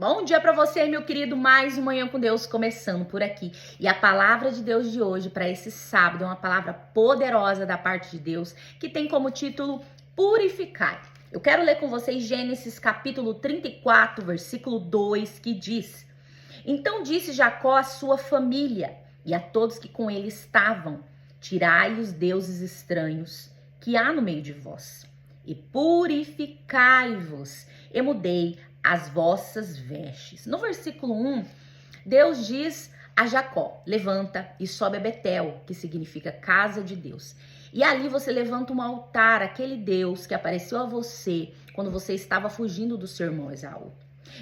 Bom dia para você, meu querido. Mais uma Manhã com Deus começando por aqui. E a palavra de Deus de hoje para esse sábado é uma palavra poderosa da parte de Deus, que tem como título Purificai. Eu quero ler com vocês Gênesis capítulo 34, versículo 2, que diz: Então disse Jacó à sua família e a todos que com ele estavam: Tirai os deuses estranhos que há no meio de vós e purificai-vos. Eu mudei as vossas vestes. No versículo 1, Deus diz a Jacó: levanta e sobe a Betel, que significa casa de Deus. E ali você levanta um altar, aquele Deus que apareceu a você quando você estava fugindo do seu irmão Esaú.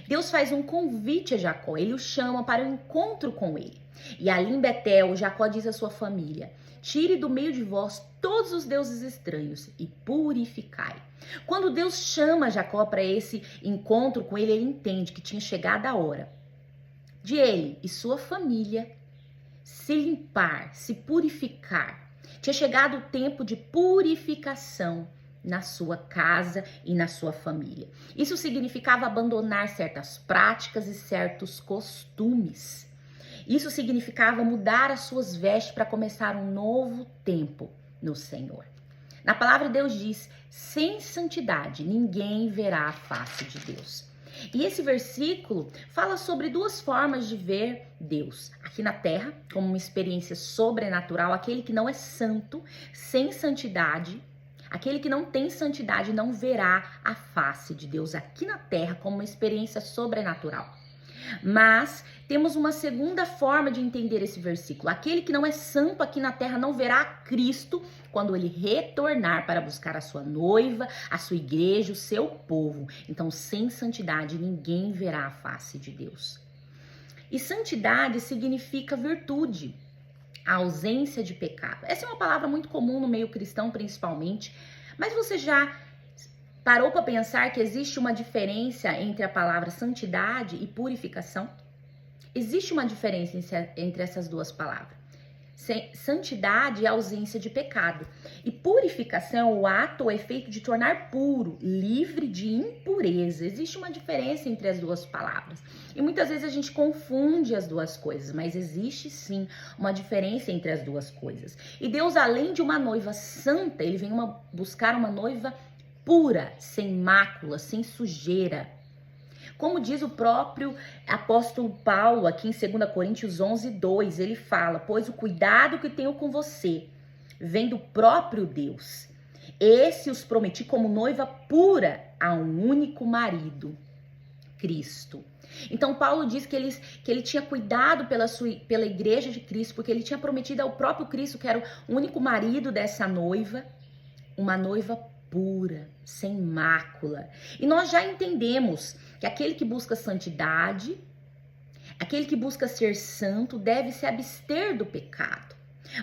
Deus faz um convite a Jacó, ele o chama para um encontro com ele. E ali em Betel, Jacó diz à sua família: tire do meio de vós todos os deuses estranhos e purificai. Quando Deus chama Jacó para esse encontro com ele, ele entende que tinha chegado a hora de ele e sua família se limpar, se purificar. Tinha chegado o tempo de purificação na sua casa e na sua família. Isso significava abandonar certas práticas e certos costumes. Isso significava mudar as suas vestes para começar um novo tempo no Senhor. Na palavra de Deus diz: sem santidade ninguém verá a face de Deus. E esse versículo fala sobre duas formas de ver Deus. Aqui na terra, como uma experiência sobrenatural, aquele que não é santo, sem santidade, aquele que não tem santidade não verá a face de Deus aqui na terra como uma experiência sobrenatural. Mas temos uma segunda forma de entender esse versículo. Aquele que não é santo aqui na terra não verá Cristo quando ele retornar para buscar a sua noiva, a sua igreja, o seu povo. Então, sem santidade, ninguém verá a face de Deus. E santidade significa virtude, a ausência de pecado. Essa é uma palavra muito comum no meio cristão, principalmente. Mas você já parou para pensar que existe uma diferença entre a palavra santidade e purificação? Existe uma diferença entre essas duas palavras. Santidade é a ausência de pecado. E purificação é o ato ou efeito de tornar puro, livre de impureza. Existe uma diferença entre as duas palavras. E muitas vezes a gente confunde as duas coisas, mas existe sim uma diferença entre as duas coisas. E Deus, além de uma noiva santa, ele vem buscar uma noiva pura, sem mácula, sem sujeira. Como diz o próprio apóstolo Paulo aqui em 2 Coríntios 11, 2, ele fala: pois o cuidado que tenho com você vem do próprio Deus. Esse os prometi como noiva pura a um único marido, Cristo. Então Paulo diz que ele tinha cuidado pela igreja de Cristo, porque ele tinha prometido ao próprio Cristo, que era o único marido dessa noiva, uma noiva pura, sem mácula. E nós já entendemos que aquele que busca santidade, aquele que busca ser santo, deve se abster do pecado.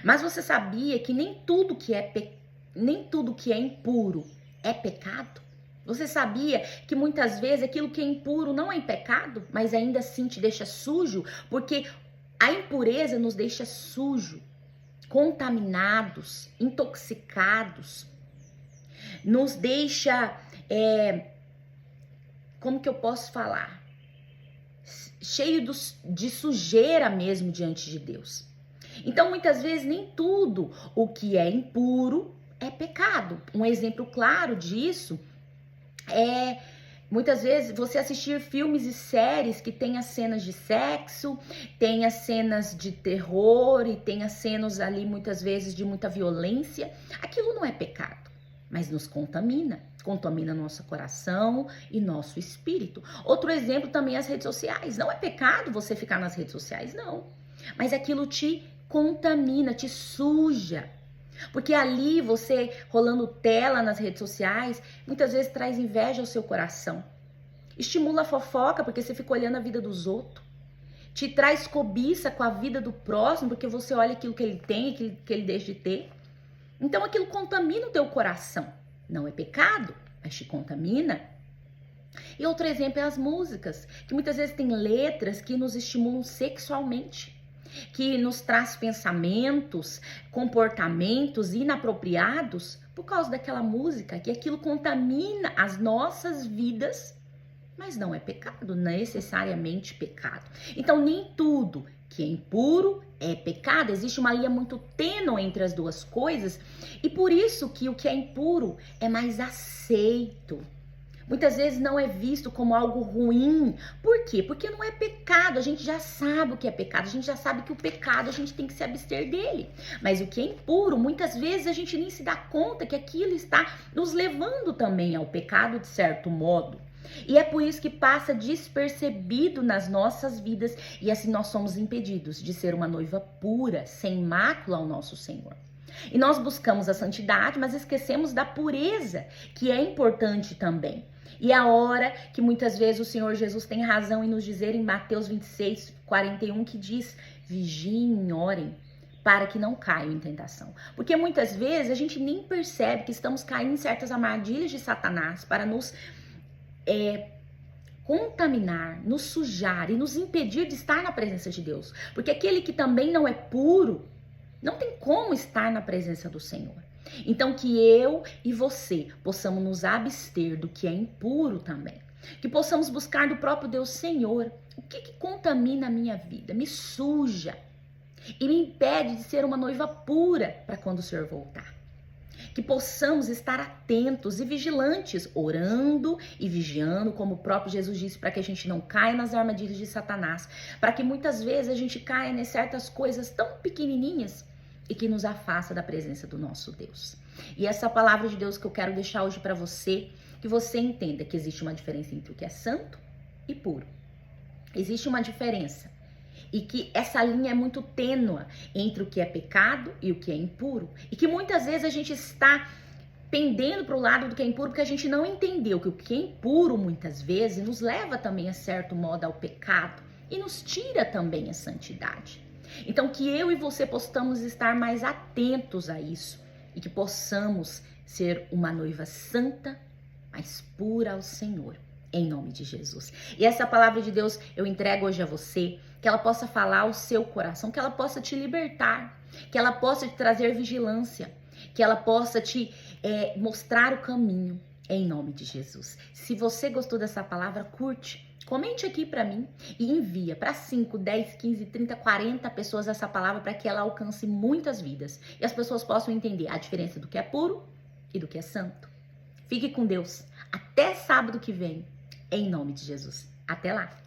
Mas você sabia que nem tudo que é impuro é pecado? Você sabia que muitas vezes aquilo que é impuro não é pecado, mas ainda assim te deixa sujo? Porque a impureza nos deixa sujo, contaminados, intoxicados. Nos deixa, como que eu posso falar? Cheio de sujeira mesmo diante de Deus. Então, muitas vezes, nem tudo o que é impuro é pecado. Um exemplo claro disso é, muitas vezes, você assistir filmes e séries que tem as cenas de sexo, tem as cenas de terror e tem as cenas ali, muitas vezes, de muita violência. Aquilo não é pecado, mas nos contamina nosso coração e nosso espírito. Outro exemplo também é as redes sociais. Não é pecado você ficar nas redes sociais, não. Mas aquilo te contamina, te suja. Porque ali você rolando tela nas redes sociais, muitas vezes traz inveja ao seu coração. Estimula a fofoca, porque você fica olhando a vida dos outros. Te traz cobiça com a vida do próximo, porque você olha aquilo que ele tem, aquilo que ele deixa de ter. Então aquilo contamina o teu coração. Não é pecado, mas te contamina. E outro exemplo é as músicas, que muitas vezes tem letras que nos estimulam sexualmente, que nos traz pensamentos, comportamentos inapropriados por causa daquela música, que aquilo contamina as nossas vidas mas não é pecado, necessariamente pecado. Então, nem tudo que é impuro é pecado. Existe uma linha muito tênue entre as duas coisas, e por isso que o que é impuro é mais aceito. Muitas vezes não é visto como algo ruim. Por quê? Porque não é pecado. A gente já sabe o que é pecado. A gente já sabe que o pecado a gente tem que se abster dele. Mas o que é impuro, muitas vezes a gente nem se dá conta que aquilo está nos levando também ao pecado de certo modo. E é por isso que passa despercebido nas nossas vidas, e assim nós somos impedidos de ser uma noiva pura, sem mácula ao nosso Senhor. E nós buscamos a santidade, mas esquecemos da pureza, que é importante também. E é a hora que muitas vezes o Senhor Jesus tem razão em nos dizer em Mateus 26, 41, que diz: vigiem e orem, para que não caiam em tentação. Porque muitas vezes a gente nem percebe que estamos caindo em certas armadilhas de Satanás para nos contaminar, nos sujar e nos impedir de estar na presença de Deus. Porque aquele que também não é puro, não tem como estar na presença do Senhor. Então, que eu e você possamos nos abster do que é impuro também. Que possamos buscar do próprio Deus: Senhor, o que contamina a minha vida, me suja e me impede de ser uma noiva pura para quando o Senhor voltar. Que possamos estar atentos e vigilantes, orando e vigiando, como o próprio Jesus disse, para que a gente não caia nas armadilhas de Satanás, para que muitas vezes a gente caia em certas coisas tão pequenininhas e que nos afasta da presença do nosso Deus. E essa palavra de Deus que eu quero deixar hoje para você, que você entenda que existe uma diferença entre o que é santo e puro. Existe uma diferença, e que essa linha é muito tênue entre o que é pecado e o que é impuro. E que muitas vezes a gente está pendendo para o lado do que é impuro porque a gente não entendeu que o que é impuro muitas vezes nos leva também a certo modo ao pecado e nos tira também a santidade. Então, que eu e você possamos estar mais atentos a isso e que possamos ser uma noiva santa, mas pura ao Senhor, em nome de Jesus. E essa palavra de Deus eu entrego hoje a você, que ela possa falar ao seu coração, que ela possa te libertar, que ela possa te trazer vigilância, que ela possa te mostrar o caminho, em nome de Jesus. Se você gostou dessa palavra, curte. Comente aqui para mim e envia para 5, 10, 15, 30, 40 pessoas essa palavra para que ela alcance muitas vidas e as pessoas possam entender a diferença do que é puro e do que é santo. Fique com Deus. Até sábado que vem, em nome de Jesus. Até lá!